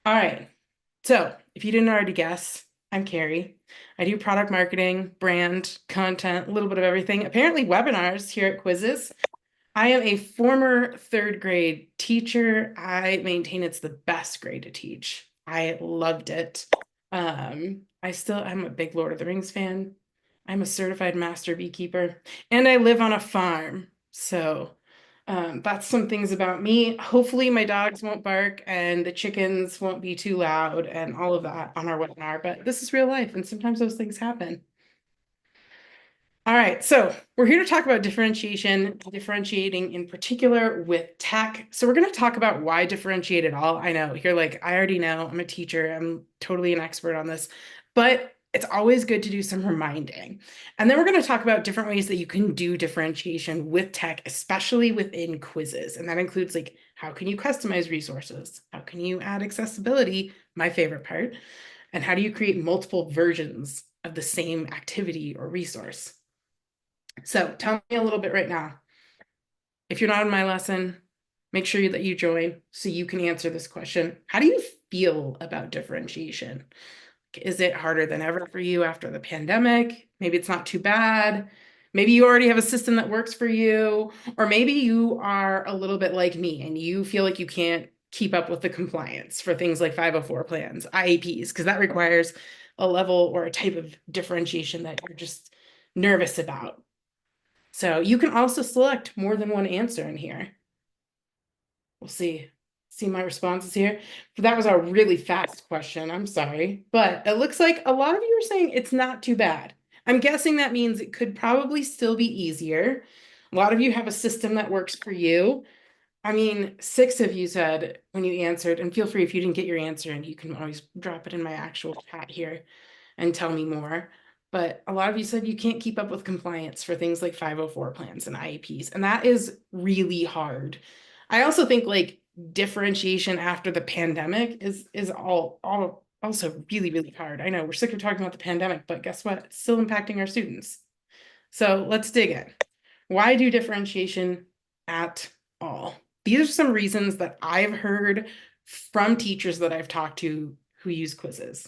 All right. So, if you didn't already guess, I'm Carrie. I do product marketing, brand, content, a little bit of everything. Apparently, webinars here at Quizizz. I am a former third grade teacher. I maintain it's the best grade to teach. I loved it. I'm a big Lord of the Rings fan. I'm a certified master beekeeper, and I live on a farm. So that's some things about me. Hopefully, my dogs won't bark and the chickens won't be too loud and all of that on our webinar, but this is real life, and sometimes those things happen. All right, so we're here to talk about differentiation, differentiating in particular with tech. So we're going to talk about why differentiate at all. I know you're like, I already know, I'm a teacher, I'm totally an expert on this, but it's always good to do some reminding. And then we're going to talk about different ways that you can do differentiation with tech, especially within quizzes. And that includes like, how can you customize resources? How can you add accessibility? My favorite part. And how do you create multiple versions of the same activity or resource? So tell me a little bit right now. If you're not in my lesson, make sure that you join so you can answer this question. How do you feel about differentiation? Is it harder than ever for you after the pandemic? Maybe it's not too bad. Maybe you already have a system that works for you, or maybe you are a little bit like me and you feel like you can't keep up with the compliance for things like 504 plans, IAPs, because that requires a level or a type of differentiation that you're just nervous about. So you can also select more than one answer in here. We'll see. See my responses here. That was a really fast question. I'm sorry. But it looks like a lot of you are saying it's not too bad. I'm guessing that means it could probably still be easier. A lot of you have a system that works for you. I mean, 6 of you said when you answered, and feel free if you didn't get your answer, and you can always drop it in my actual chat here and tell me more. But a lot of you said you can't keep up with compliance for things like 504 plans and IEPs, and that is really hard. I also think like differentiation after the pandemic is all also really, really hard. I know we're sick of talking about the pandemic, but guess what? It's still impacting our students. So let's dig in. Why do differentiation at all? These are some reasons that I've heard from teachers that I've talked to who use quizzes.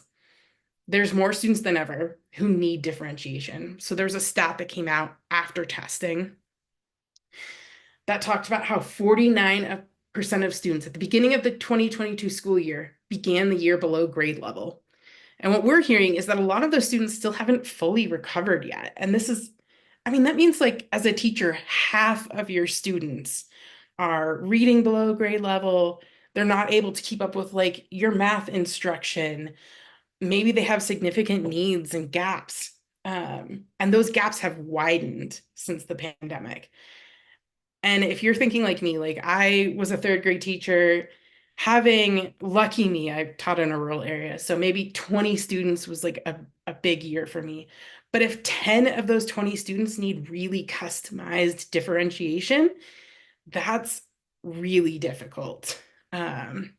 There's more students than ever who need differentiation. So there's a stat that came out after testing that talked about how 49% of students at the beginning of the 2022 school year began the year below grade level. And what we're hearing is that a lot of those students still haven't fully recovered yet. And this is, I mean, that means like as a teacher, half of your students are reading below grade level. They're not able to keep up with like your math instruction. Maybe they have significant needs and gaps. And those gaps have widened since the pandemic. And if you're thinking like me, like I was a third grade teacher, having lucky me, I taught in a rural area. So maybe 20 students was like a big year for me. But if 10 of those 20 students need really customized differentiation, that's really difficult. Um,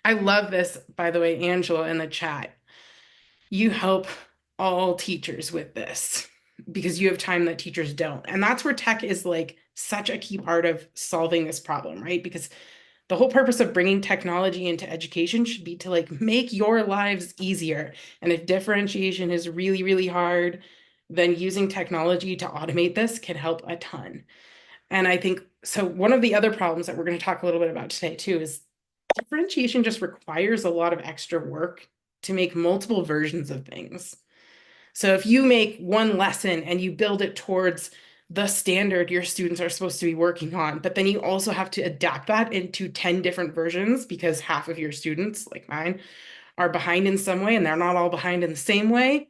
I love this, by the way, Angela in the chat. You help all teachers with this because you have time that teachers don't. And that's where tech is like such a key part of solving this problem, right? Because the whole purpose of bringing technology into education should be to like make your lives easier. And if differentiation is really, really hard, then using technology to automate this can help a ton. And I think so. One of the other problems that we're going to talk a little bit about today, too, is differentiation just requires a lot of extra work to make multiple versions of things. So if you make one lesson and you build it towards the standard your students are supposed to be working on, but then you also have to adapt that into 10 different versions because half of your students, like mine, are behind in some way and they're not all behind in the same way.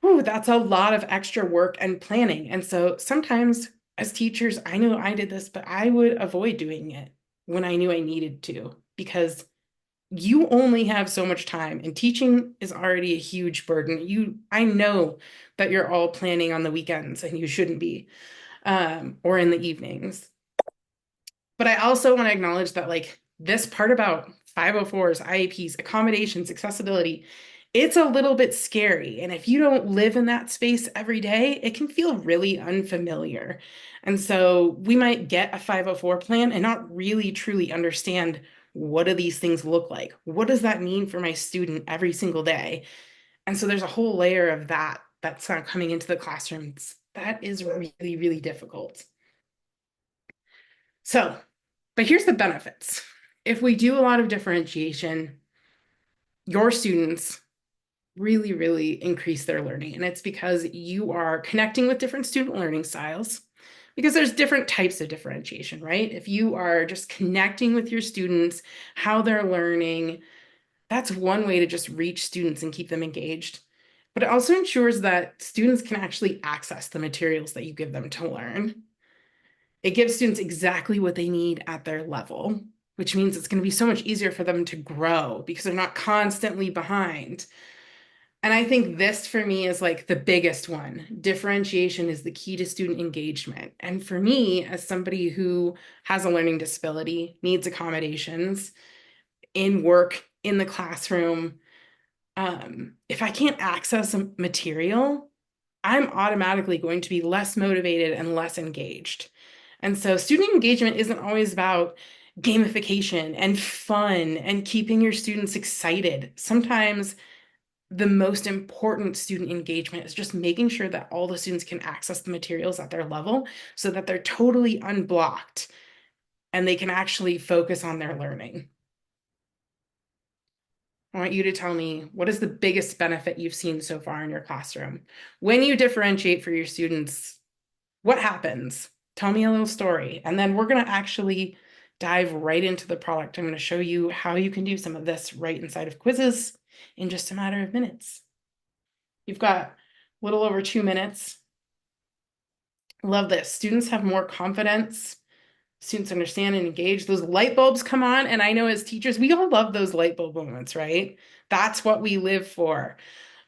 Ooh, that's a lot of extra work and planning. And so sometimes as teachers, I know I did this, but I would avoid doing it when I knew I needed to because you only have so much time and teaching is already a huge burden. I know that you're all planning on the weekends and you shouldn't be, or in the evenings. But I also want to acknowledge that like this part about 504s, IEPs, accommodations, accessibility, it's a little bit scary. And if you don't live in that space every day, it can feel really unfamiliar. And so we might get a 504 plan and not really truly understand what do these things look like? What does that mean for my student every single day? And so there's a whole layer of that that's not coming into the classrooms. That is really, really difficult. So, but here's the benefits. If we do a lot of differentiation, your students really, really increase their learning. And it's because you are connecting with different student learning styles, because there's different types of differentiation, right? If you are just connecting with your students, how they're learning, that's one way to just reach students and keep them engaged. But it also ensures that students can actually access the materials that you give them to learn. It gives students exactly what they need at their level, which means it's going to be so much easier for them to grow because they're not constantly behind. And I think this for me is like the biggest one. Differentiation is the key to student engagement. And for me, as somebody who has a learning disability, needs accommodations in work, in the classroom, if I can't access a material, I'm automatically going to be less motivated and less engaged. And so student engagement isn't always about gamification and fun and keeping your students excited. Sometimes the most important student engagement is just making sure that all the students can access the materials at their level so that they're totally unblocked and they can actually focus on their learning. I want you to tell me, what is the biggest benefit you've seen so far in your classroom? When you differentiate for your students, what happens? Tell me a little story. And then we're going to actually dive right into the product. I'm going to show you how you can do some of this right inside of Quizizz in just a matter of minutes. You've got a little over 2 minutes. Love this. Students have more confidence. Students understand and engage. Those light bulbs come on. And I know as teachers, we all love those light bulb moments, right? That's what we live for.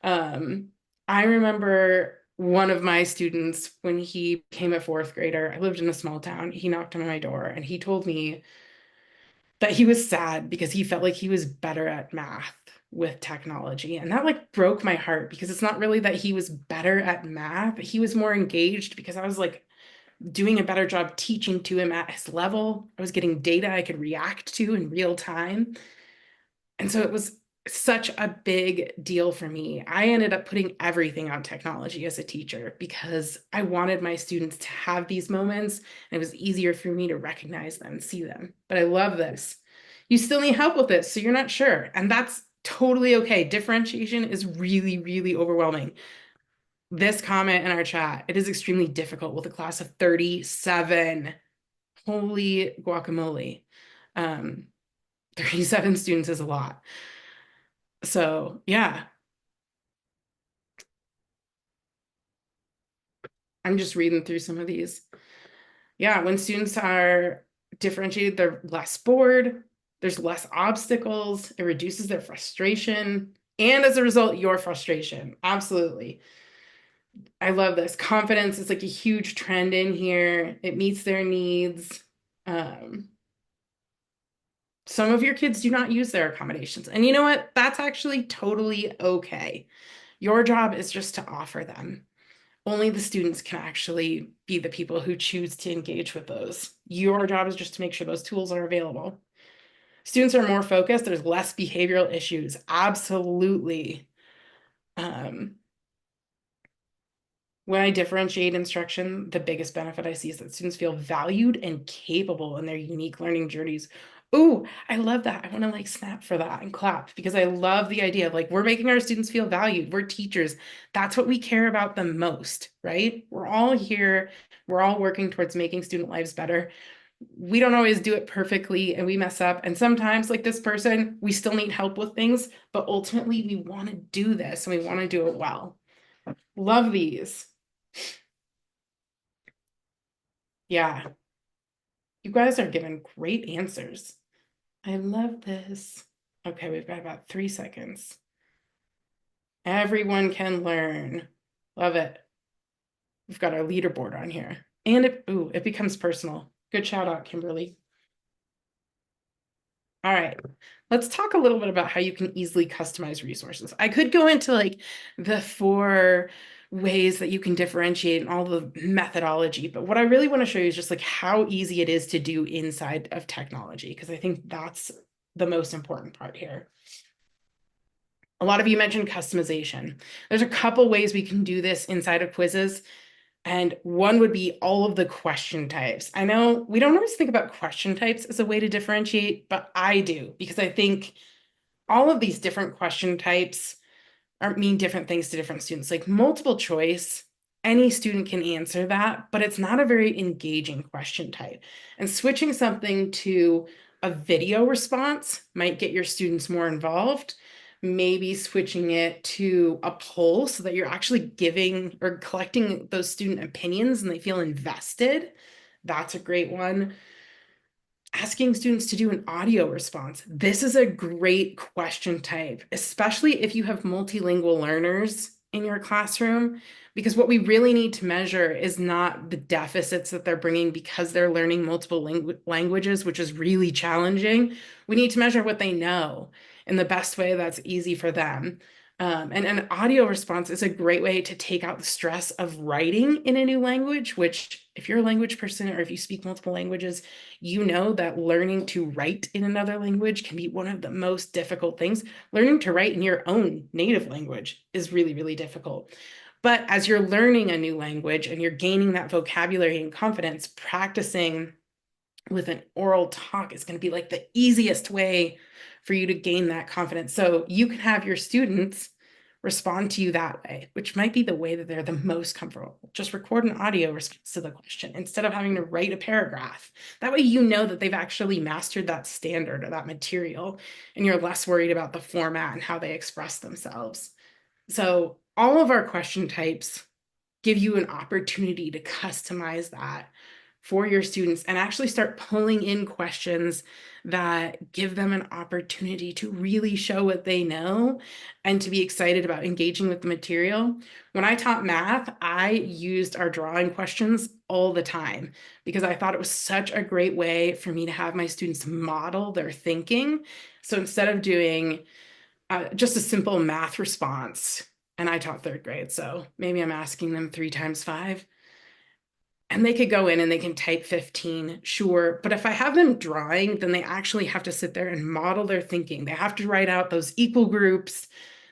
I remember one of my students, when he became a fourth grader, I lived in a small town. He knocked on my door and he told me that he was sad because he felt like he was better at math with technology. And that like broke my heart because it's not really that he was better at math. He was more engaged because I was like doing a better job teaching to him at his level. I was getting data I could react to in real time. And so it was such a big deal for me. I ended up putting everything on technology as a teacher because I wanted my students to have these moments, and it was easier for me to recognize them and see them. But I love this. You still need help with this, so you're not sure. And that's totally okay. Differentiation is really, really overwhelming. This comment in our chat, it is extremely difficult with a class of 37. Holy guacamole. 37 students is a lot. So yeah, I'm just reading through some of these. Yeah, when students are differentiated, they're less bored, there's less obstacles, it reduces their frustration, and as a result, your frustration. Absolutely. I love this. Confidence is like a huge trend in here. It meets their needs. Um, some of your kids do not use their accommodations. And you know what? That's actually totally okay. Your job is just to offer them. Only the students can actually be the people who choose to engage with those. Your job is just to make sure those tools are available. Students are more focused. There's less behavioral issues. Absolutely. Um, when I differentiate instruction, the biggest benefit I see is that students feel valued and capable in their unique learning journeys. Oh, I love that. I want to like snap for that and clap because I love the idea of like we're making our students feel valued. We're teachers. That's what we care about the most, right? We're all here. We're all working towards making student lives better. We don't always do it perfectly and we mess up. And sometimes, like this person, we still need help with things, but ultimately we want to do this and we want to do it well. Love these. Yeah, you guys are giving great answers. I love this. Okay, we've got about 3 seconds. Everyone can learn. Love it. We've got our leaderboard on here. And it becomes personal. Good shout out, Kimberly. All right, let's talk a little bit about how you can easily customize resources. I could go into like the 4 ways that you can differentiate and all the methodology, but what I really want to show you is just like how easy it is to do inside of technology, because I think that's the most important part here. A lot of you mentioned customization. There's a couple ways we can do this inside of Quizizz. And one would be all of the question types. I know we don't always think about question types as a way to differentiate, but I do, because I think all of these different question types mean different things to different students. Like multiple choice, any student can answer that, but it's not a very engaging question type. And switching something to a video response might get your students more involved. Maybe switching it to a poll so that you're actually giving or collecting those student opinions and they feel invested. That's a great one. Asking students to do an audio response. This is a great question type, especially if you have multilingual learners in your classroom, because what we really need to measure is not the deficits that they're bringing because they're learning multiple languages, which is really challenging. We need to measure what they know in the best way that's easy for them. And an audio response is a great way to take out the stress of writing in a new language, which if you're a language person or if you speak multiple languages, you know that learning to write in another language can be one of the most difficult things. Learning to write in your own native language is really, really difficult. But as you're learning a new language and you're gaining that vocabulary and confidence, practicing with an oral talk is going to be like the easiest way for you to gain that confidence. So you can have your students respond to you that way, which might be the way that they're the most comfortable. Just record an audio response to the question instead of having to write a paragraph. That way you know that they've actually mastered that standard or that material, and you're less worried about the format and how they express themselves. So all of our question types give you an opportunity to customize that for your students and actually start pulling in questions that give them an opportunity to really show what they know and to be excited about engaging with the material. When I taught math, I used our drawing questions all the time because I thought it was such a great way for me to have my students model their thinking. So instead of doing just a simple math response, and I taught third grade, so maybe I'm asking them 3 times 5. And they could go in and they can type 15, sure. But if I have them drawing, then they actually have to sit there and model their thinking. They have to write out those equal groups.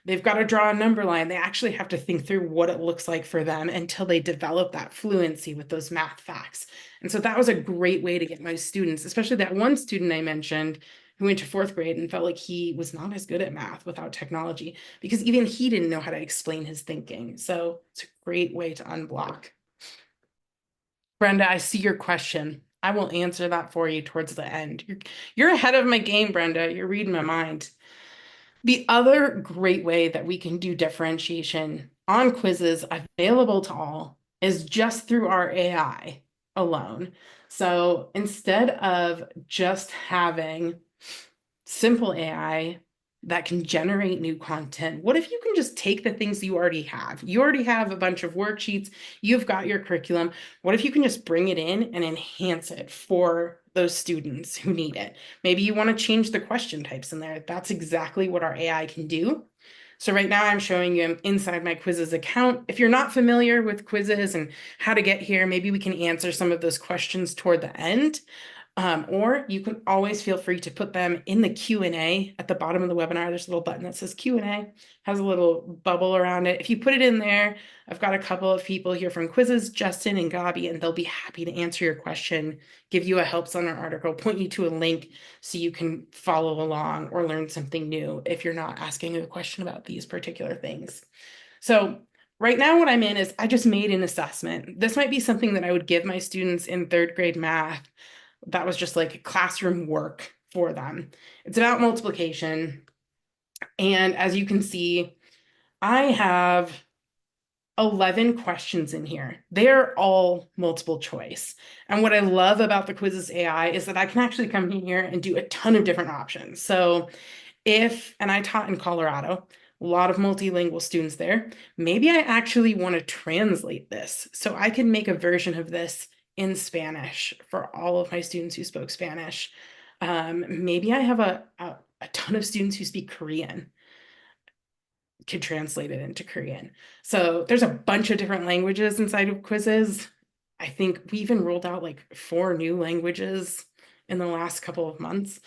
They've got to draw a number line. They actually have to think through what it looks like for them until they develop that fluency with those math facts. And so that was a great way to get my students, especially that one student I mentioned who went to 4th grade and felt like he was not as good at math without technology because even he didn't know how to explain his thinking. So it's a great way to unblock. Brenda, I see your question. I will answer that for you towards the end. You're ahead of my game, Brenda. You're reading my mind. The other great way that we can do differentiation on Quizizz available to all is just through our AI alone. So instead of just having simple AI that can generate new content, what if you can just take the things you already have? You already have a bunch of worksheets, you've got your curriculum. What if you can just bring it in and enhance it for those students who need it? Maybe you want to change the question types in there. That's exactly what our AI can do. So right now I'm showing you inside my Quizizz account. If you're not familiar with Quizizz and how to get here, maybe we can answer some of those questions toward the end. Or you can always feel free to put them in the Q&A at the bottom of the webinar. There's a little button that says Q&A, has a little bubble around it. If you put it in there, I've got a couple of people here from Quizizz, Justin and Gabi, and they'll be happy to answer your question, give you a help center article, point you to a link so you can follow along or learn something new if you're not asking a question about these particular things. So right now what I'm in is I just made an assessment. This might be something that I would give my students in 3rd grade math. That was just like classroom work for them. It's about multiplication. And as you can see, I have 11 questions in here. They're all multiple choice. And what I love about the Quizizz AI is that I can actually come in here and do a ton of different options. So and I taught in Colorado, a lot of multilingual students there, maybe I actually want to translate this. So I can make a version of this in Spanish for all of my students who spoke Spanish. Maybe I have a ton of students who speak Korean, could translate it into Korean. So there's a bunch of different languages inside of Quizizz. I think we even rolled out like 4 new languages in the last couple of months.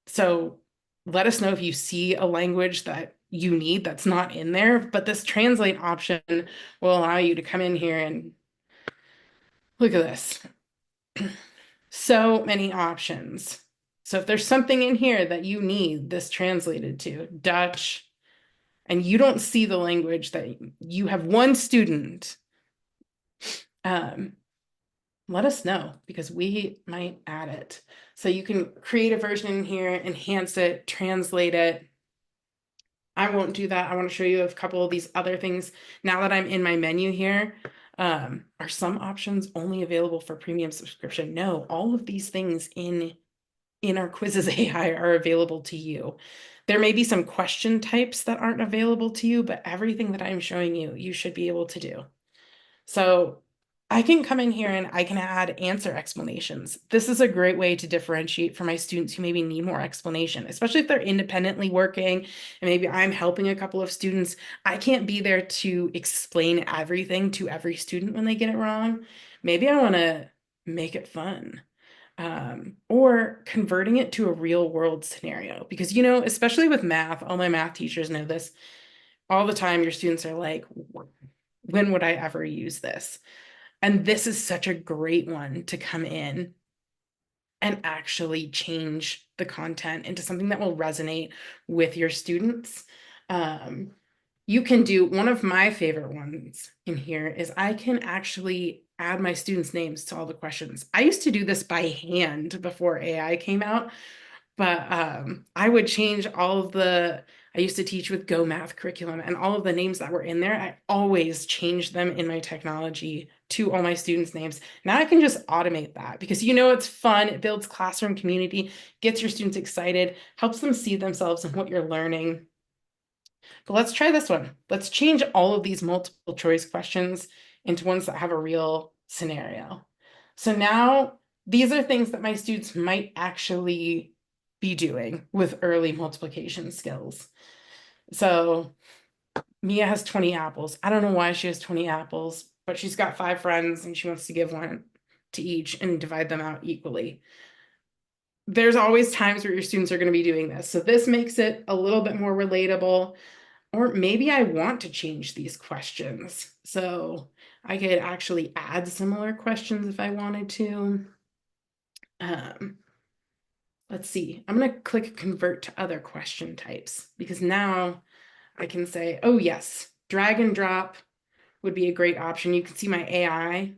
So let us know if you see a language that you need that's not in there, but this translate option will allow you to come in here and look at this. So many options. So if there's something in here that you need this translated to, Dutch, and you don't see the language that you have one student, um, let us know because we might add it. So you can create a version in here, enhance it, translate it. I won't do that. I want to show you a couple of these other things. Now that I'm in my menu here, are some options only available for premium subscription? No, all of these things in our Quizizz AI are available to you. There may be some question types that aren't available to you, but everything that I'm showing you, you should be able to do. So I can come in here and I can add answer explanations. This is a great way to differentiate for my students who maybe need more explanation, especially if they're independently working and maybe I'm helping a couple of students. I can't be there to explain everything to every student when they get it wrong. Maybe I want to make it fun. Or converting it to a real world scenario. Because, especially with math, all my math teachers know this all the time. Your students are like, when would I ever use this? And this is such a great one to come in and actually change the content into something that will resonate with your students. Um, you can do one of my favorite ones in here is I can actually add my students' names to all the questions. I used to do this by hand before AI came out, but I would change all of I used to teach with Go Math curriculum and all of the names that were in there, I always changed them in my technology to all my students' names. Now I can just automate that because it's fun, it builds classroom community, gets your students excited, helps them see themselves in what you're learning. But let's try this one. Let's change all of these multiple choice questions into ones that have a real scenario. So now these are things that my students might actually be doing with early multiplication skills. So Mia has 20 apples. I don't know why she has 20 apples, but she's got 5 friends and she wants to give one to each and divide them out equally. There's always times where your students are going to be doing this. So this makes it a little bit more relatable. Or maybe I want to change these questions. So I could actually add similar questions if I wanted to. Um, let's see. I'm going to click convert to other question types because now I can say, oh yes, drag and drop would be a great option. You can see my AI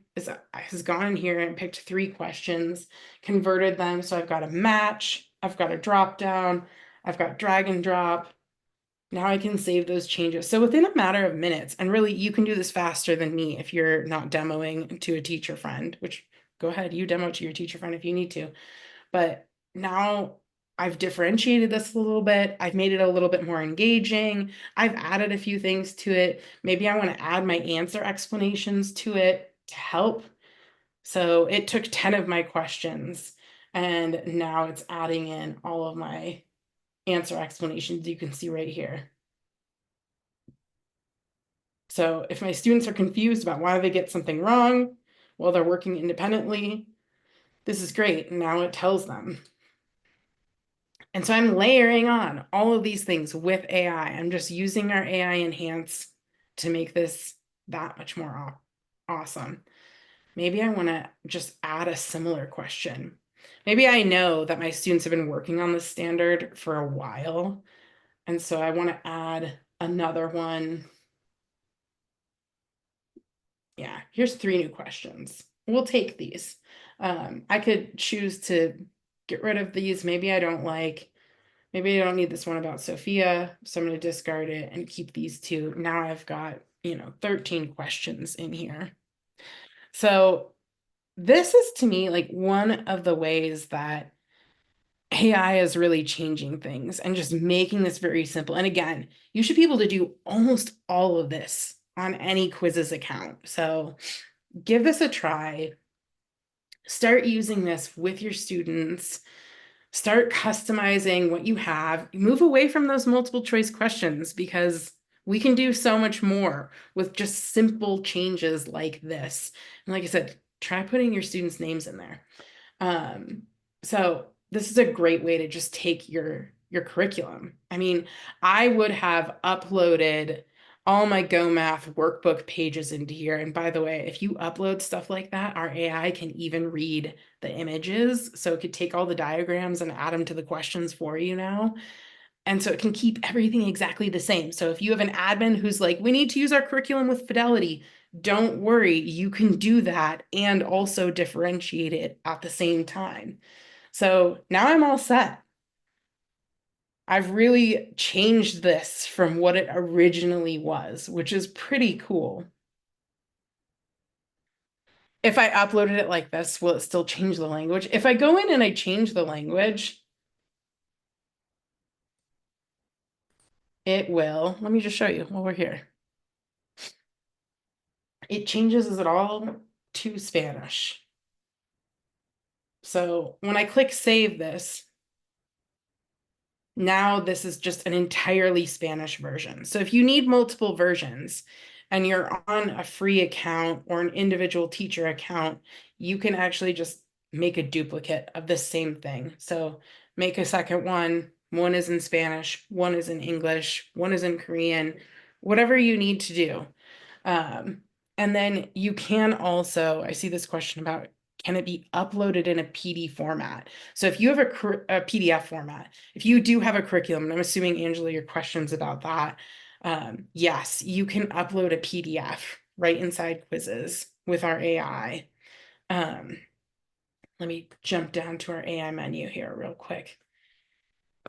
has gone in here and picked 3 questions, converted them. So I've got a match, I've got a drop down, I've got drag and drop. Now I can save those changes. So within a matter of minutes, and really you can do this faster than me if you're not demoing to a teacher friend, which go ahead, you demo to your teacher friend if you need to. But now I've differentiated this a little bit. I've made it a little bit more engaging. I've added a few things to it. Maybe I want to add my answer explanations to it to help. So it took 10 of my questions and now it's adding in all of my answer explanations you can see right here. So if my students are confused about why they get something wrong while they're working independently, this is great. Now it tells them. And so I'm layering on all of these things with AI. I'm just using our AI enhance to make this that much more awesome. Maybe I want to just add a similar question. Maybe I know that my students have been working on this standard for a while. And so I want to add another one. Yeah, here's 3 new questions. We'll take these. I could choose to get rid of these. Maybe I don't need this one about Sophia, so I'm going to discard it and keep these 2. Now I've got, 13 questions in here. So this is to me like one of the ways that AI is really changing things and just making this very simple. And again, you should be able to do almost all of this on any Quizizz account. So give this a try. Start using this with your students. Start customizing what you have. Move away from those multiple choice questions because we can do so much more with just simple changes like this. And like I said, try putting your students' names in there. So this is a great way to just take your curriculum. I mean, I would have uploaded all my Go Math workbook pages into here. And by the way, if you upload stuff like that, our AI can even read the images. So it could take all the diagrams and add them to the questions for you now. And so it can keep everything exactly the same. So if you have an admin who's like, we need to use our curriculum with fidelity, don't worry, you can do that and also differentiate it at the same time. So now I'm all set. I've really changed this from what it originally was, which is pretty cool. If I uploaded it like this, will it still change the language? If I go in and I change the language, it will. Let me just show you while we're here. It changes it all to Spanish. So when I click save this, now this is just an entirely Spanish version. So if you need multiple versions and you're on a free account or an individual teacher account, you can actually just make a duplicate of the same thing. So make a second one. One is in Spanish, one is in English, one is in Korean, whatever you need to do. And then you can also, I see this question about, can it be uploaded in a PD format? So if you have a PDF format, if you do have a curriculum, and I'm assuming, Angela, your question's about that, yes, you can upload a PDF right inside Quizizz with our AI. Let me jump down to our AI menu here real quick.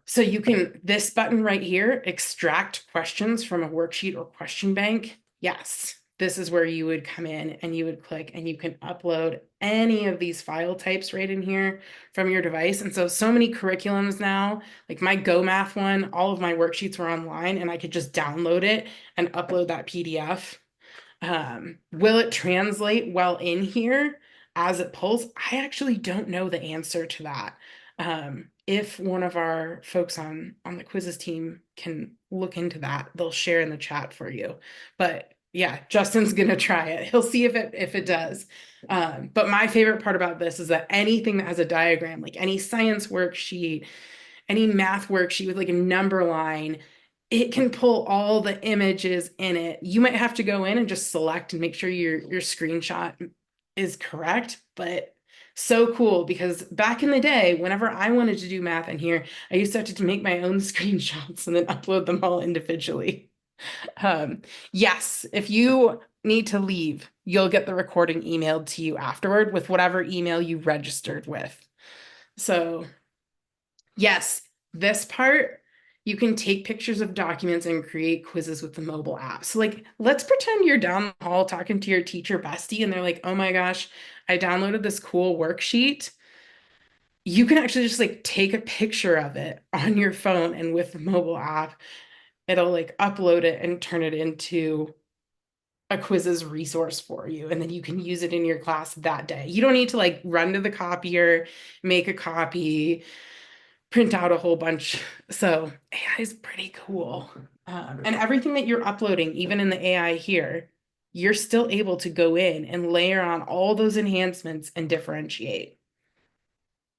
So you can, this button right here, extract questions from a worksheet or question bank. Yes, this is where you would come in and you would click and you can upload any of these file types right in here from your device. And so many curriculums now, like my Go Math one, all of my worksheets were online and I could just download it and upload that PDF. Will it translate well in here as it pulls? I actually don't know the answer to that. If one of our folks on the Quizizz team can look into that, they'll share in the chat for you. But yeah, Justin's gonna try it. He'll see if it does. But my favorite part about this is that anything that has a diagram, like any science worksheet, any math worksheet with like a number line, it can pull all the images in it. You might have to go in and just select and make sure your screenshot is correct, but so cool because back in the day, whenever I wanted to do math in here, I used to have to make my own screenshots and then upload them all individually. Yes, if you need to leave, you'll get the recording emailed to you afterward with whatever email you registered with. So yes, this part, you can take pictures of documents and create quizzes with the mobile app. So like, let's pretend you're down the hall talking to your teacher bestie and they're like, oh my gosh, I downloaded this cool worksheet. You can actually just like take a picture of it on your phone and with the mobile app, it'll like upload it and turn it into a Quizizz resource for you. And then you can use it in your class that day. You don't need to like run to the copier, make a copy, print out a whole bunch. So AI is pretty cool. And everything that you're uploading, even in the AI here, you're still able to go in and layer on all those enhancements and differentiate.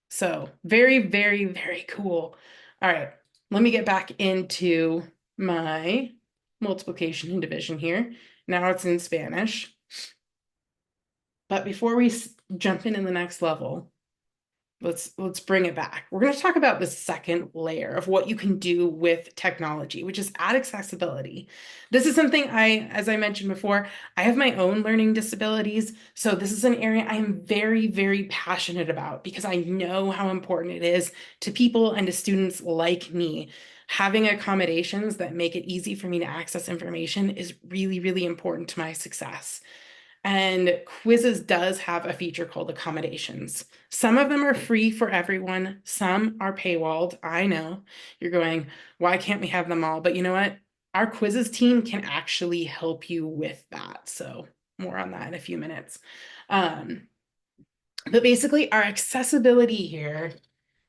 So very, very, very cool. All right, let me get back into my multiplication and division here. Now it's in Spanish. But before we jump in the next level, let's bring it back. We're going to talk about the second layer of what you can do with technology, which is add accessibility. This is something as I mentioned before, I have my own learning disabilities. So this is an area I am very, very passionate about because I know how important it is to people and to students like me. Having accommodations that make it easy for me to access information is really, really important to my success. And Quizizz does have a feature called accommodations. Some of them are free for everyone. Some are paywalled. I know you're going, why can't we have them all? But you know what? Our Quizizz team can actually help you with that. So more on that in a few minutes. But basically our accessibility here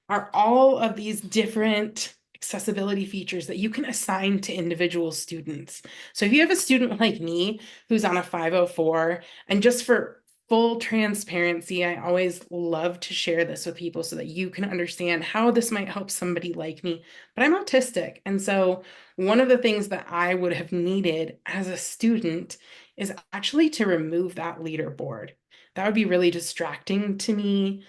are all of these different accessibility features that you can assign to individual students. So if you have a student like me who's on a 504, and just for full transparency, I always love to share this with people so that you can understand how this might help somebody like me. But I'm autistic. And so one of the things that I would have needed as a student is actually to remove that leaderboard. That would be really distracting to me.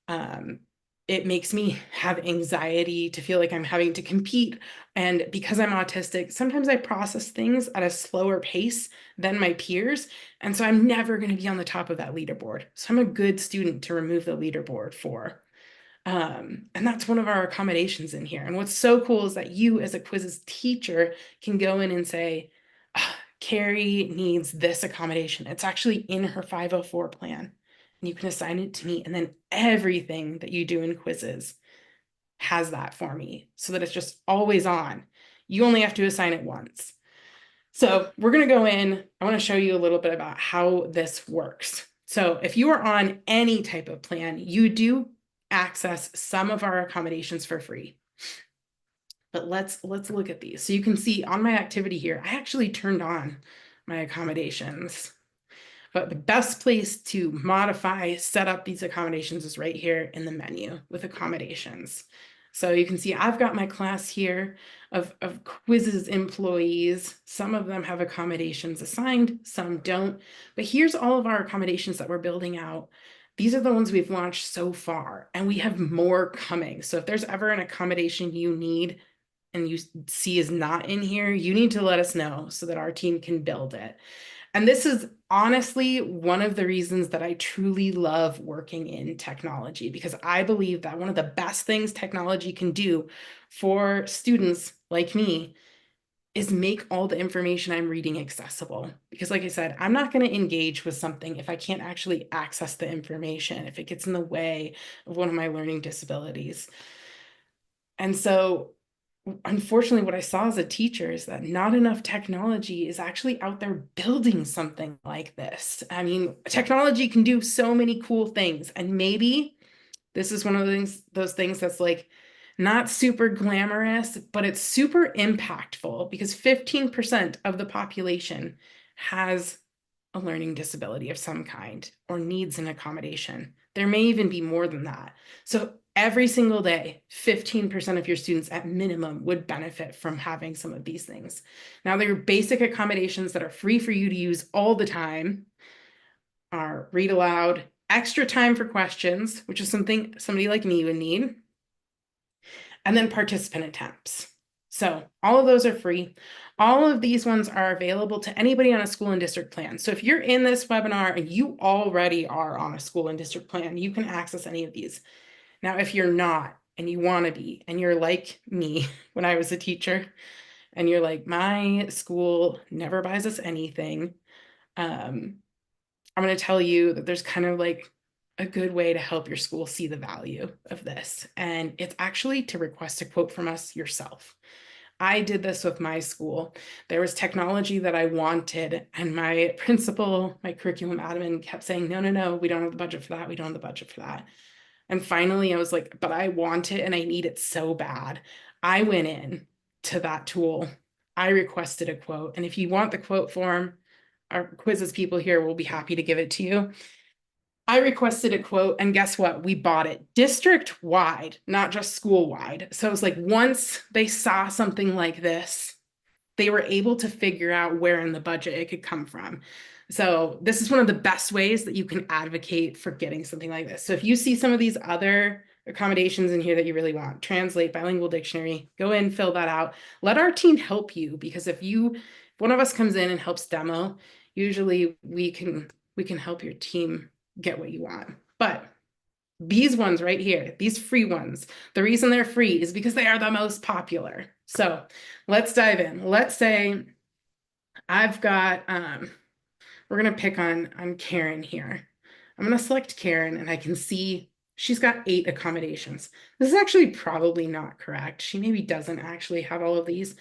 Um, it makes me have anxiety to feel like I'm having to compete. And because I'm autistic, sometimes I process things at a slower pace than my peers. And so I'm never going to be on the top of that leaderboard. So I'm a good student to remove the leaderboard for. And that's one of our accommodations in here. And what's so cool is that you, as a Quizizz teacher, can go in and say, "Ah, Carrie needs this accommodation. It's actually in her 504 plan. And you can assign it to me. And then everything that you do in Quizizz has that for me so that it's just always on. You only have to assign it once. So we're going to go in. I want to show you a little bit about how this works. So if you are on any type of plan, you do access some of our accommodations for free. But let's look at these. So you can see on my activity here, I actually turned on my accommodations. But the best place to modify, set up these accommodations is right here in the menu with accommodations. So you can see I've got my class here of Quizizz employees. Some of them have accommodations assigned, some don't. But here's all of our accommodations that we're building out. These are the ones we've launched so far, and we have more coming. So if there's ever an accommodation you need and you see is not in here, you need to let us know so that our team can build it. And this is honestly one of the reasons that I truly love working in technology, because I believe that one of the best things technology can do for students like me is make all the information I'm reading accessible. Because like I said, I'm not going to engage with something if I can't actually access the information, if it gets in the way of one of my learning disabilities. And so unfortunately, what I saw as a teacher is that not enough technology is actually out there building something like this. I mean, technology can do so many cool things, and maybe this is one of those things that's like not super glamorous, but it's super impactful because 15% of the population has a learning disability of some kind or needs an accommodation. There may even be more than that. So every single day, 15% of your students at minimum would benefit from having some of these things. Now, there are basic accommodations that are free for you to use all the time are read aloud, extra time for questions, which is something somebody like me would need, and then participant attempts. So all of those are free. All of these ones are available to anybody on a school and district plan. So if you're in this webinar and you already are on a school and district plan, you can access any of these. Now, if you're not and you want to be, and you're like me when I was a teacher, and you're like, my school never buys us anything, I'm going to tell you that there's kind of like a good way to help your school see the value of this. And it's actually to request a quote from us yourself. I did this with my school. There was technology that I wanted, and my principal, my curriculum admin kept saying, no, no, no, we don't have the budget for that. We don't have the budget for that. And finally, I was like, but I want it and I need it so bad. I went in to that tool. I requested a quote. And if you want the quote form, our Quizizz people here will be happy to give it to you. I requested a quote, and guess what? We bought it district wide, not just school wide. So it was like once they saw something like this, they were able to figure out where in the budget it could come from. So this is one of the best ways that you can advocate for getting something like this. So if you see some of these other accommodations in here that you really want, translate, bilingual dictionary, go in, fill that out. Let our team help you, because if one of us comes in and helps demo, usually we can help your team get what you want. But these ones right here, these free ones, the reason they're free is because they are the most popular. So let's dive in. Let's say I've got, we're going to pick on Karen here. I'm going to select Karen, and I can see she's got 8 accommodations. This is actually probably not correct. She maybe doesn't actually have all of these.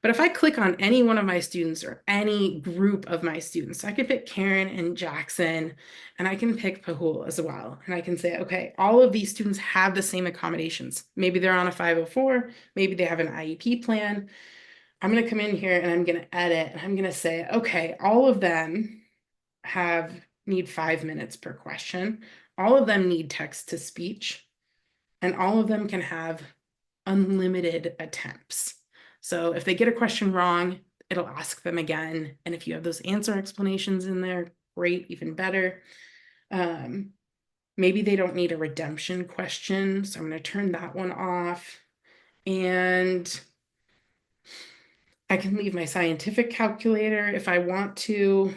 But if I click on any one of my students or any group of my students, so I could pick Karen and Jackson, and I can pick Pahul as well. And I can say, okay, all of these students have the same accommodations. Maybe they're on a 504, maybe they have an IEP plan. I'm going to come in here and I'm going to edit, and I'm going to say, okay, all of them have need 5 minutes per question. All of them need text to speech, and all of them can have unlimited attempts. So if they get a question wrong, it'll ask them again. And if you have those answer explanations in there, great, even better. Maybe they don't need a redemption question, so I'm going to turn that one off. And I can leave my scientific calculator if I want to.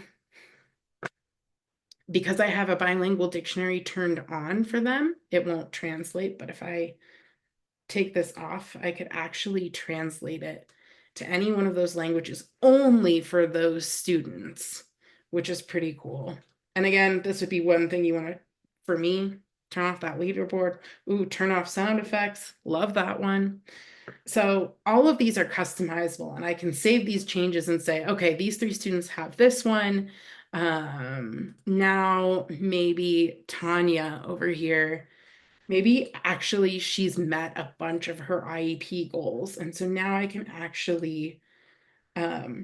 Because I have a bilingual dictionary turned on for them, it won't translate. But if I take this off, I could actually translate it to any one of those languages only for those students, which is pretty cool. And again, this would be one thing you want to, for me, turn off that leaderboard. Ooh, turn off sound effects. Love that one. So all of these are customizable, and I can save these changes and say, okay, these 3 students have this one. Now maybe Tanya over here, maybe actually she's met a bunch of her IEP goals. And so now I can actually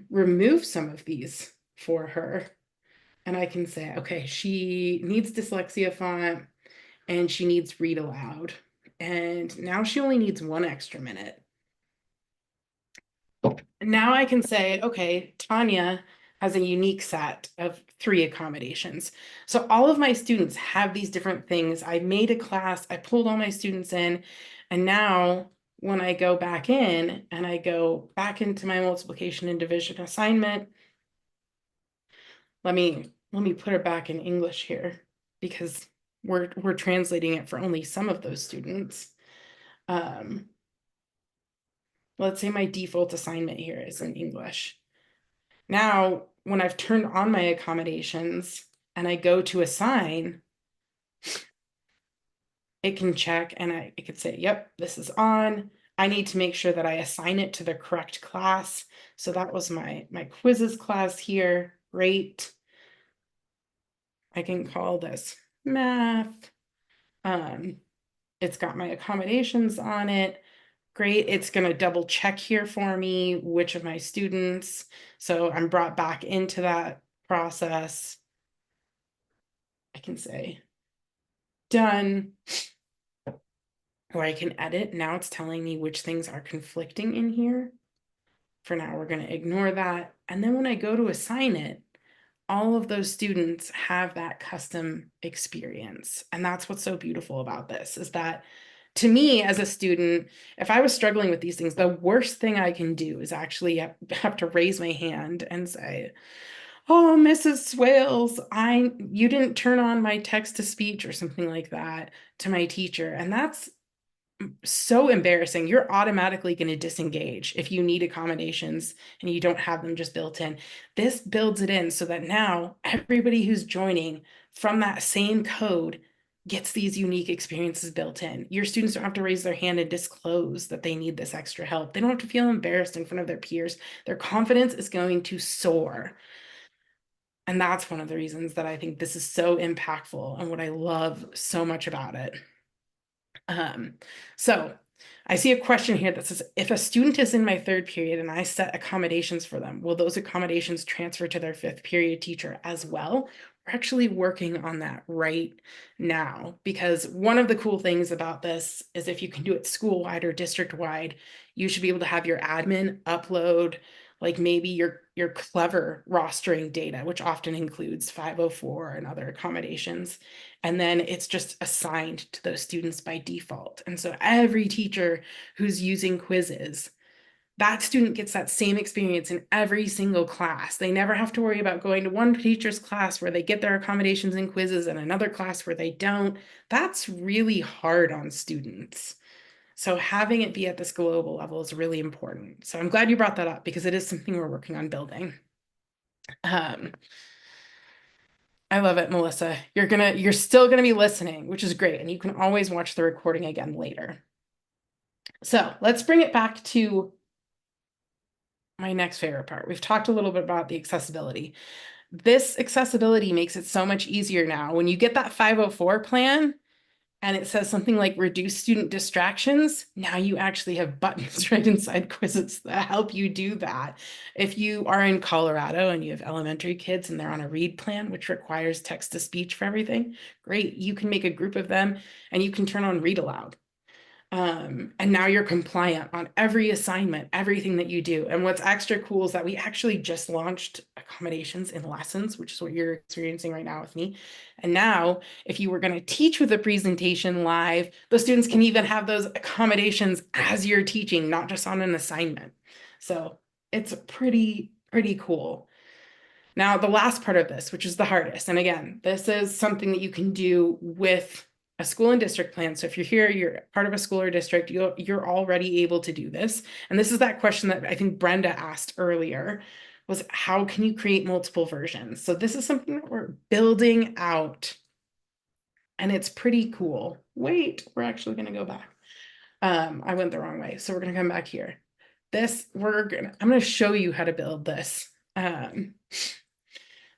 remove some of these for her. And I can say, okay, she needs dyslexia font and she needs read aloud. And now she only needs 1 extra minute. Now I can say, okay, Tanya has a unique set of 3 accommodations. So all of my students have these different things. I made a class, I pulled all my students in, and now when I go back in and I go back into my multiplication and division assignment, let me put it back in English here because we're translating it for only some of those students. Let's say my default assignment here is in English. Now, when I've turned on my accommodations and I go to assign, it can check and it could say, yep, this is on. I need to make sure that I assign it to the correct class. So that was my Quizizz class here. Great. I can call this math. It's got my accommodations on it. Great. It's going to double check here for me which of my students. So I'm brought back into that process. I can say done, or I can edit. Now it's telling me which things are conflicting in here. For now, we're going to ignore that. And then when I go to assign it, all of those students have that custom experience. And that's what's so beautiful about this, is that to me as a student, if I was struggling with these things, the worst thing I can do is actually have to raise my hand and say, oh, Mrs. Swales, you didn't turn on my text to speech or something like that to my teacher. And that's so embarrassing. You're automatically going to disengage if you need accommodations and you don't have them just built in. This builds it in so that now everybody who's joining from that same code gets these unique experiences built in. Your students don't have to raise their hand and disclose that they need this extra help. They don't have to feel embarrassed in front of their peers. Their confidence is going to soar. And that's one of the reasons that I think this is so impactful and what I love so much about it. So I see a question here that says, if a student is in my 3rd period and I set accommodations for them, will those accommodations transfer to their 5th period teacher as well? We're actually working on that right now, because one of the cool things about this is if you can do it school-wide or district-wide, you should be able to have your admin upload like maybe your clever rostering data, which often includes 504 and other accommodations. And then it's just assigned to those students by default. And so every teacher who's using Quizizz, that student gets that same experience in every single class. They never have to worry about going to one teacher's class where they get their accommodations and Quizizz and another class where they don't. That's really hard on students. So having it be at this global level is really important. So I'm glad you brought that up because it is something we're working on building. I love it, Melissa. You're still gonna be listening, which is great. And you can always watch the recording again later. So let's bring it back to my next favorite part. We've talked a little bit about the accessibility. This accessibility makes it so much easier now. When you get that 504 plan, and it says something like reduce student distractions. Now you actually have buttons right inside Quizizz that help you do that. If you are in Colorado and you have elementary kids and they're on a read plan, which requires text to speech for everything, great. You can make a group of them and you can turn on read aloud. And now you're compliant on every assignment, everything that you do. And what's extra cool is that we actually just launched accommodations in lessons, which is what you're experiencing right now with me. And now, if you were going to teach with a presentation live, the students can even have those accommodations as you're teaching, not just on an assignment. So it's pretty cool. Now, the last part of this, which is the hardest, and again, this is something that you can do with a school and district plan. So if you're here, you're part of a school or district, you're already able to do this. And this is that question that I think Brenda asked earlier, was how can you create multiple versions? So this is something that we're building out, and it's pretty cool. Wait, we're actually going to go back. I went the wrong way, so we're going to come back here. I'm going to show you how to build this.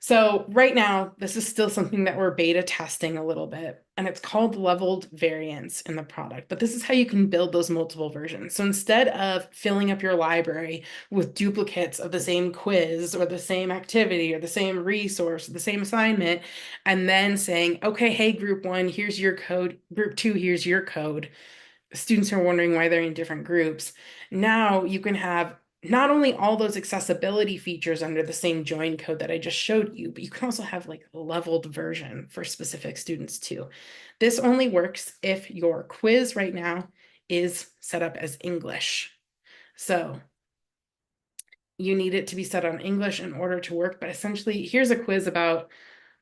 So right now, this is still something that we're beta testing a little bit, and it's called leveled variants in the product. But this is how you can build those multiple versions. So instead of filling up your library with duplicates of the same quiz or the same activity or the same resource, or the same assignment, and then saying, okay, hey, group one, here's your code. Group two, here's your code. Students are wondering why they're in different groups. Now you can have not only all those accessibility features under the same join code that I just showed you, but you can also have like a leveled version for specific students too. This only works if your quiz right now is set up as English. So you need it to be set on English in order to work. But essentially, here's a quiz about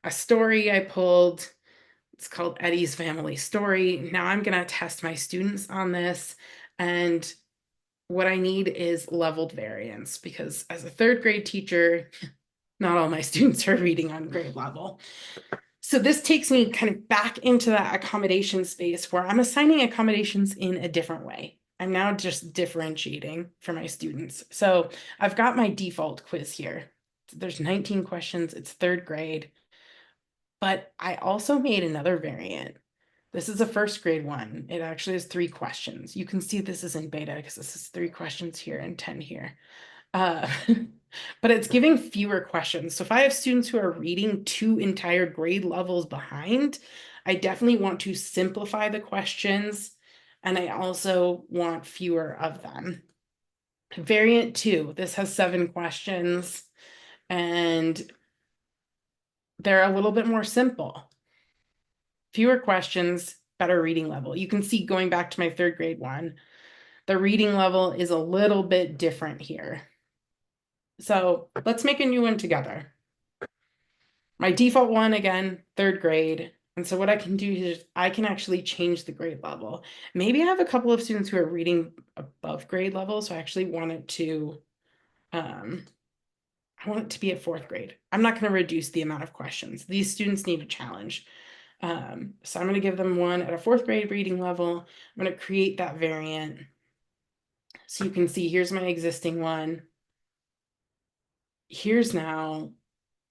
a story I pulled. It's called Eddie's Family Story. Now I'm going to test my students on this, and what I need is leveled variance, because as a third grade teacher, not all my students are reading on grade level. So this takes me kind of back into that accommodation space where I'm assigning accommodations in a different way. I'm now just differentiating for my students. So I've got my default quiz here. There's 19 questions. It's third grade. But I also made another variant. This is a first grade one. It actually has 3 questions. You can see this is in beta because this is 3 questions here and 10 here. Uh, but it's giving fewer questions. So if I have students who are reading 2 entire grade levels behind, I definitely want to simplify the questions, and I also want fewer of them. Variant 2, this has 7 questions, and they're a little bit more simple. Fewer questions, better reading level. You can see going back to my third grade one, the reading level is a little bit different here. So let's make a new one together. My default one, again, third grade. And so what I can do is I can actually change the grade level. Maybe I have a couple of students who are reading above grade level, so I actually want it to, I want it to be at 4th grade. I'm not going to reduce the amount of questions. These students need a challenge. So I'm going to give them one at a 4th grade reading level. I'm going to create that variant. So you can see, here's my existing one. Here's now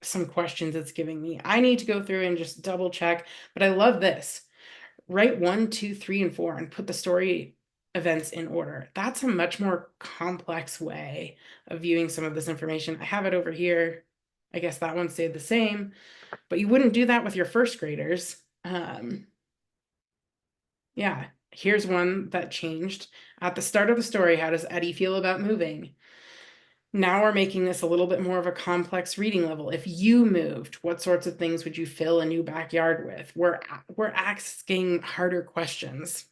some questions it's giving me. I need to go through and just double check, but I love this. Write 1, 2, 3, and 4 and put the story events in order. That's a much more complex way of viewing some of this information. I have it over here. I guess that one stayed the same, but you wouldn't do that with your first graders. Yeah, here's one that changed. At the start of the story, how does Eddie feel about moving? Now we're making this a little bit more of a complex reading level. If you moved, what sorts of things would you fill a new backyard with? We're asking harder questions.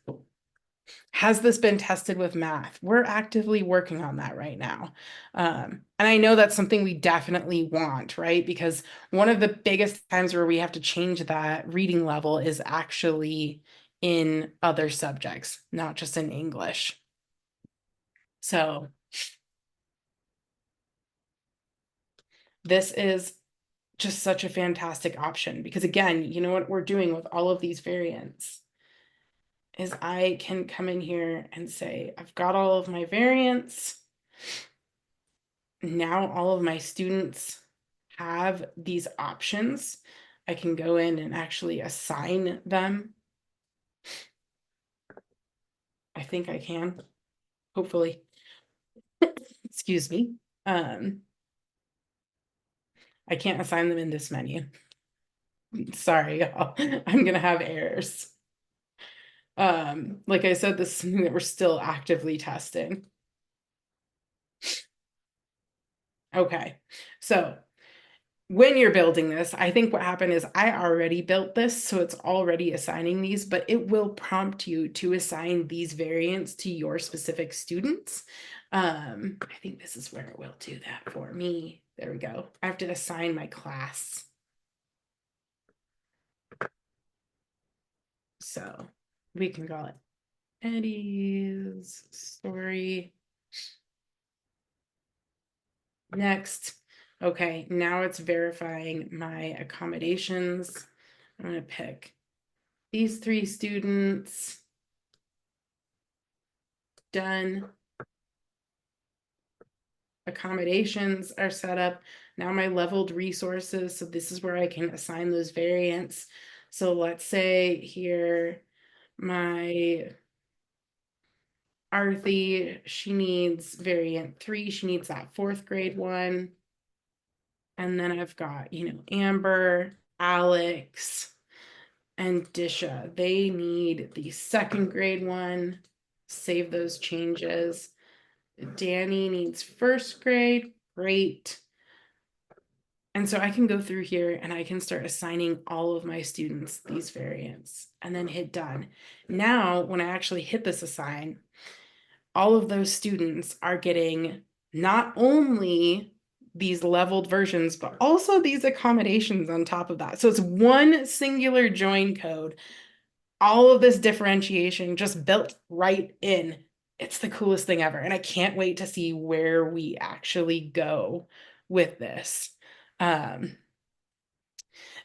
Has this been tested with math? We're actively working on that right now. And I know that's something we definitely want, right? Because one of the biggest times where we have to change that reading level is actually in other subjects, not just in English. So this is just such a fantastic option because, again, you know what we're doing with all of these variants is I can come in here and say, I've got all of my variants. Now all of my students have these options. I can go in and actually assign them. I think I can, hopefully. Excuse me. Um, I can't assign them in this menu. Sorry, y'all. I'm gonna have errors. Like I said, this is something that we're still actively testing. Okay, so when you're building this, I think what happened is I already built this, so it's already assigning these, but it will prompt you to assign these variants to your specific students. I think this is where it will do that for me. There we go. I have to assign my class. So we can call it Eddie's story. Next. Okay, now it's verifying my accommodations. I'm going to pick these 3 students. Done. Accommodations are set up. Now my leveled resources. So this is where I can assign those variants. So let's say here, my Arthi, she needs variant 3. She needs that 4th grade one. And then I've got, Amber, Alex, and Disha. They need the 2nd grade one. Save those changes. Danny needs 1st grade. Great. And so I can go through here and I can start assigning all of my students these variants and then hit done. Now, when I actually hit this assign, all of those students are getting not only these leveled versions, but also these accommodations on top of that. So it's one singular join code, all of this differentiation just built right in. It's the coolest thing ever. And I can't wait to see where we actually go with this. Um,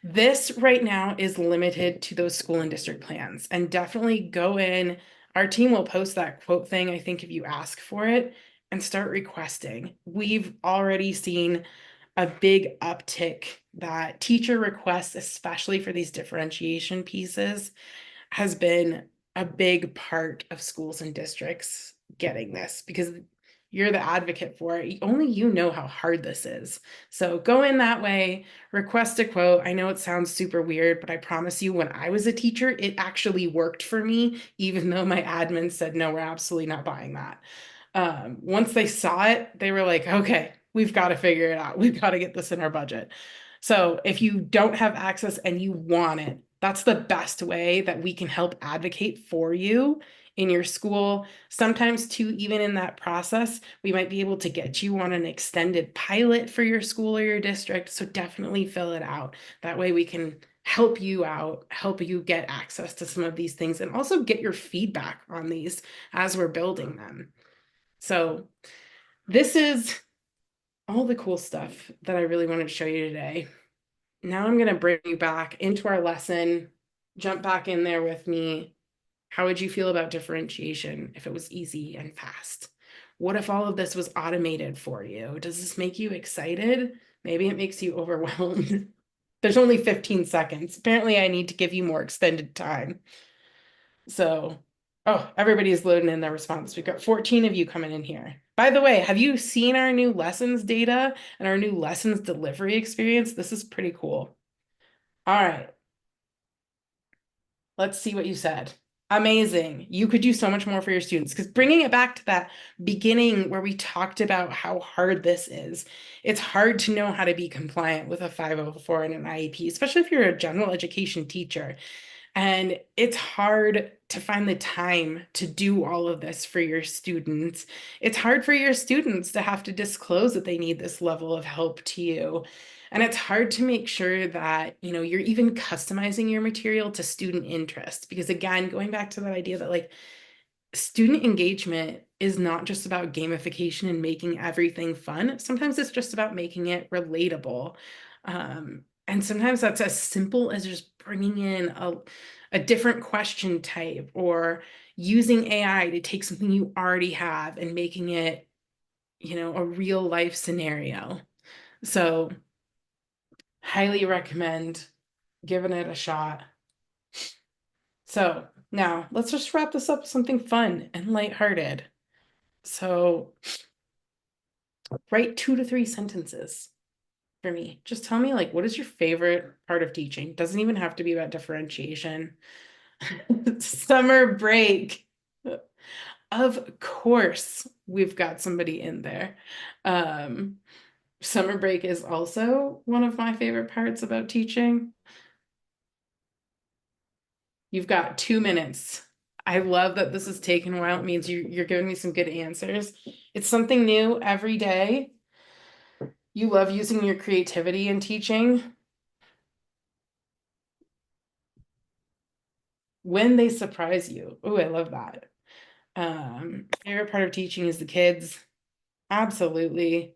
this right now is limited to those school and district plans, and definitely go in. Our team will post that quote thing, I think, if you ask for it, and start requesting. We've already seen a big uptick that teacher requests, especially for these differentiation pieces, has been a big part of schools and districts getting this because you're the advocate for it. Only you know how hard this is. So go in that way, request a quote. I know it sounds super weird, but I promise you, when I was a teacher, it actually worked for me, even though my admin said, no, we're absolutely not buying that. Once they saw it, they were like, okay, we've got to figure it out. We've got to get this in our budget. So if you don't have access and you want it, that's the best way that we can help advocate for you in your school. Sometimes too, even in that process, we might be able to get you on an extended pilot for your school or your district. So definitely fill it out. That way we can help you out, help you get access to some of these things, and also get your feedback on these as we're building them. So this is all the cool stuff that I really wanted to show you today. Now I'm going to bring you back into our lesson, jump back in there with me. How would you feel about differentiation if it was easy and fast? What if all of this was automated for you? Does this make you excited? Maybe it makes you overwhelmed. There's only 15 seconds. Apparently, I need to give you more extended time. So, oh, everybody's loading in their response. We've got 14 of you coming in here. By the way, have you seen our new lessons data and our new lessons delivery experience? This is pretty cool. All right, let's see what you said. Amazing. You could do so much more for your students, because bringing it back to that beginning where we talked about how hard this is, it's hard to know how to be compliant with a 504 and an IEP, especially if you're a general education teacher. And it's hard to find the time to do all of this for your students. It's hard for your students to have to disclose that they need this level of help to you. And it's hard to make sure that, you're even customizing your material to student interest. Because again, going back to that idea that like student engagement is not just about gamification and making everything fun. Sometimes it's just about making it relatable. And sometimes that's as simple as just bringing in a different question type or using AI to take something you already have and making it, a real life scenario. So, highly recommend giving it a shot. So, Now, let's just wrap this up with something fun and lighthearted. So, write 2 to 3 sentences for me. Just tell me, like, what is your favorite part of teaching? Doesn't even have to be about differentiation. Summer break. Of course, we've got somebody in there. Um, Summer break is also one of my favorite parts about teaching. You've got 2 minutes. I love that this has taken a while. It means you're giving me some good answers. It's something new every day. You love using your creativity in teaching. When they surprise you. Oh, I love that. Favorite part of teaching is the kids. Absolutely.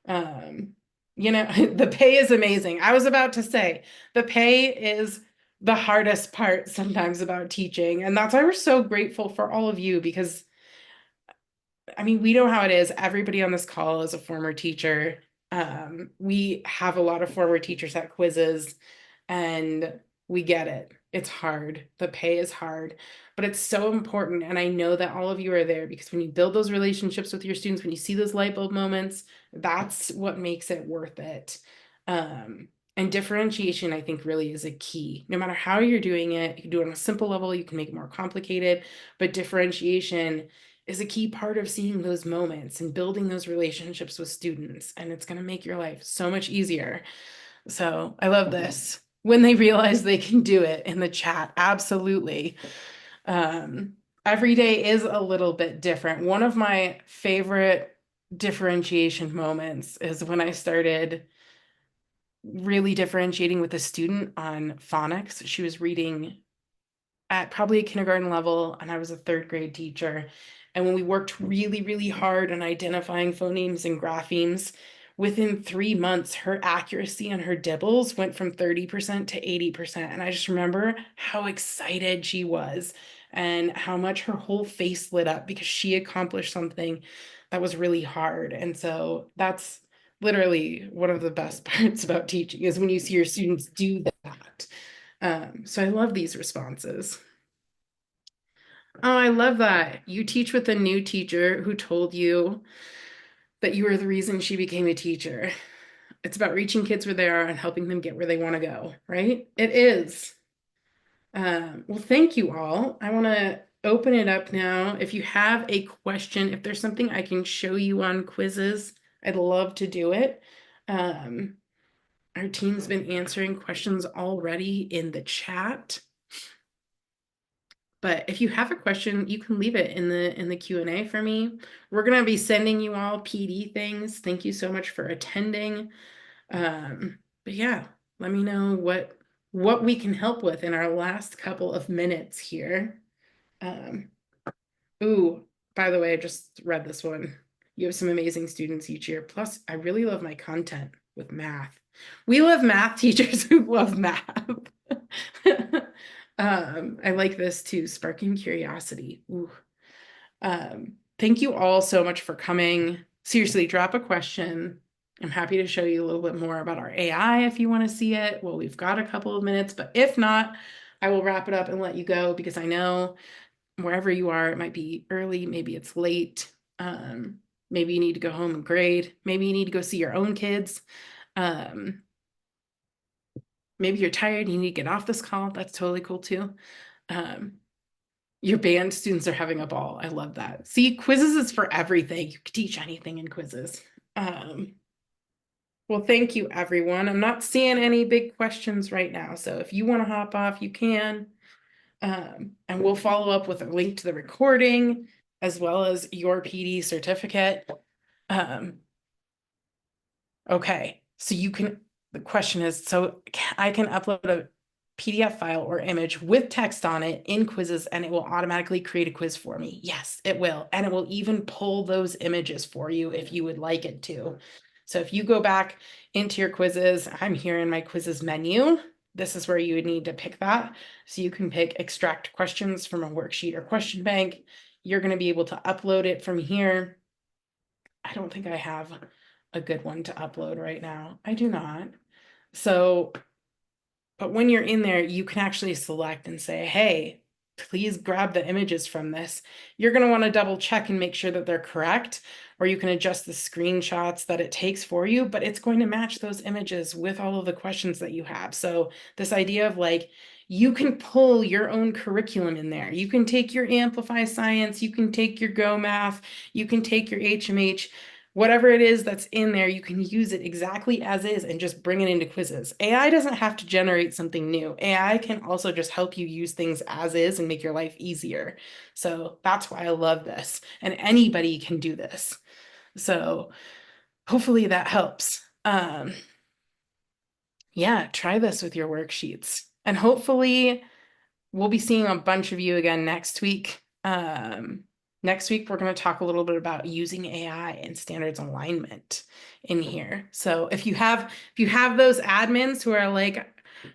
Um, the pay is amazing. I was about to say the pay is the hardest part sometimes about teaching. And that's why we're so grateful for all of you because I mean, we know how it is. Everybody on this call is a former teacher. We have a lot of former teachers at Quizizz, and we get it. It's hard. The pay is hard, but it's so important. And I know that all of you are there because when you build those relationships with your students, when you see those light bulb moments, that's what makes it worth it. And differentiation, I think, really is a key. No matter how you're doing it, you can do it on a simple level, you can make it more complicated, but differentiation is a key part of seeing those moments and building those relationships with students. And it's going to make your life so much easier. So I love this. When they realize they can do it in the chat, absolutely. Every day is a little bit different. One of my favorite differentiation moments is when I started really differentiating with a student on phonics. She was reading at probably a kindergarten level, and I was a third grade teacher. And when we worked really, really hard on identifying phonemes and graphemes, within 3 months, her accuracy and her dibbles went from 30% to 80%. And I just remember how excited she was and how much her whole face lit up because she accomplished something that was really hard. And so that's literally one of the best parts about teaching is when you see your students do that. So I love these responses. Oh, I love that. You teach with a new teacher who told you that you were the reason she became a teacher. It's about reaching kids where they are and helping them get where they want to go, right? It is. Well, thank you all. I want to open it up now. If you have a question, if there's something I can show you on Quizizz, I'd love to do it. Um, our team's been answering questions already in the chat. But if you have a question, you can leave it in the Q&A for me. We're gonna be sending you all PD things. Thank you so much for attending. But yeah, let me know what we can help with in our last couple of minutes here. Um, ooh, by the way, I just read this one. You have some amazing students each year. Plus, I really love my content with math. We love math teachers who love math. I like this too, sparking curiosity. Ooh. Thank you all so much for coming. Seriously, drop a question. I'm happy to show you a little bit more about our AI if you want to see it. Well, we've got a couple of minutes, but if not, I will wrap it up and let you go because I know wherever you are, it might be early, maybe it's late. Maybe you need to go home and grade. Maybe you need to go see your own kids. Um, Maybe you're tired and you need to get off this call. That's totally cool too. Um, your band students are having a ball. I love that. See, Quizizz is for everything. You can teach anything in Quizizz. Well, thank you, everyone. I'm not seeing any big questions right now. So if you want to hop off, you can. And we'll follow up with a link to the recording as well as your PD certificate. Um, okay, so the question is, so I can upload a PDF file or image with text on it in Quizizz and it will automatically create a quiz for me. Yes, it will. And it will even pull those images for you if you would like it to. So if you go back into your Quizizz, I'm here in my Quizizz menu. This is where you would need to pick that. So you can pick extract questions from a worksheet or question bank. You're going to be able to upload it from here. I don't think I have a good one to upload right now. I do not. So, but when you're in there, you can actually select and say, hey, please grab the images from this. You're going to want to double check and make sure that they're correct, or you can adjust the screenshots that it takes for you, but it's going to match those images with all of the questions that you have. So this idea of like, you can pull your own curriculum in there. You can take your Amplify Science, you can take your Go Math, you can take your HMH, whatever it is that's in there, you can use it exactly as is and just bring it into Quizizz. AI doesn't have to generate something new. AI can also just help you use things as is and make your life easier. So that's why I love this. And anybody can do this. So hopefully that helps. Yeah, try this with your worksheets. And hopefully we'll be seeing a bunch of you again next week. Next week, we're going to talk a little bit about using AI and standards alignment in here. So if you have those admins who are like,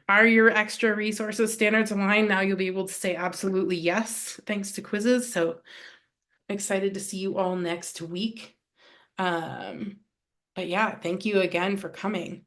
are your extra resources standards aligned? Now you'll be able to say absolutely yes, thanks to Quizizz. So excited to see you all next week. But yeah, thank you again for coming.